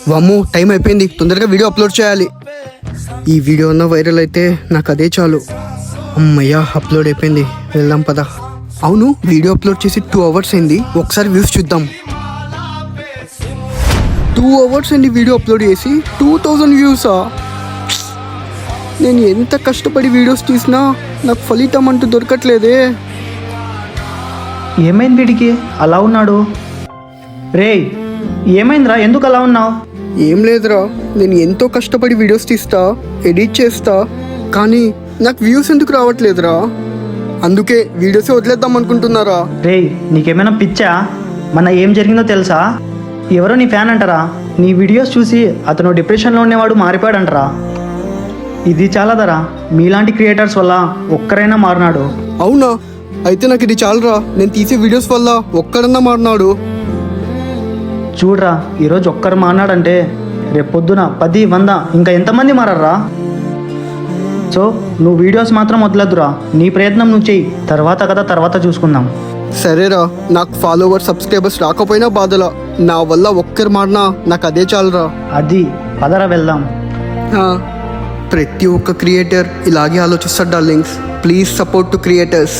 వామ్మో, టైం అయిపోయింది, తొందరగా వీడియో అప్లోడ్ చేయాలి. ఈ వీడియో అన్న వైరల్ అయితే నాకు అదే చాలు. అమ్మయ్యా, అప్లోడ్ అయిపోయింది, వెళ్దాం పద. అవును, వీడియో అప్లోడ్ చేసి 2 అవర్స్ అయింది. ఒకసారి వ్యూస్ చూద్దాం. 2 అవర్స్ అయింది వీడియో అప్లోడ్ చేసి 2000 వ్యూసా? నేను ఎంత కష్టపడి వీడియోస్ తీసినా నాకు ఫలితం అంటూ దొరకట్లేదే. ఏమైంది వీడికి అలా ఉన్నాడు? రేయ్, ఏమైందిరా, ఎందుకు అలా ఉన్నావు? ఏం లేదురా, నేను ఎంతో కష్టపడి వీడియోస్ తీస్తా, ఎడిట్ చేస్తా, కానీ నాకు వ్యూస్ ఎందుకు రావట్లేదురా. అందుకే వీడియోసే వదిలేద్దాం అనుకుంటున్నారా. రేయ్, నీకేమైనా పిచ్చా? మన ఏం జరిగిందో తెలుసా? ఎవరో నీ ఫ్యాన్ అంటారా, నీ వీడియోస్ చూసి అతను డిప్రెషన్లో ఉండేవాడు మారిపోయాడంటారా. ఇది చాలాదరా, మీలాంటి క్రియేటర్స్ వల్ల ఒక్కరైనా మారినాడు. అవునా? అయితే నాకు ఇది చాలరా, నేను తీసే వీడియోస్ వల్ల ఒక్కడన్నా మారినాడు. చూడరా, ఈరోజు ఒక్కరు మారినాడంటే రేపొద్దున 10, 100 ఇంకా ఎంతమంది మారరా. సో నువ్వు వీడియోస్ మాత్రం వదలద్దురా, నీ ప్రయత్నం నువ్వు చెయ్యి, తర్వాత చూసుకుందాం. సరేరా, నాకు ఫాలోవర్స్ సబ్స్క్రైబర్స్ రాకపోయినా బాధలా, నా వల్ల ఒక్కరు మారినా నాకు అదే చాలరా. అది పదరా వెళ్దాం. ప్రతి ఒక్క క్రియేటర్ ఇలాగే ఆలోచిస్తాడు darlings. Please support to creators.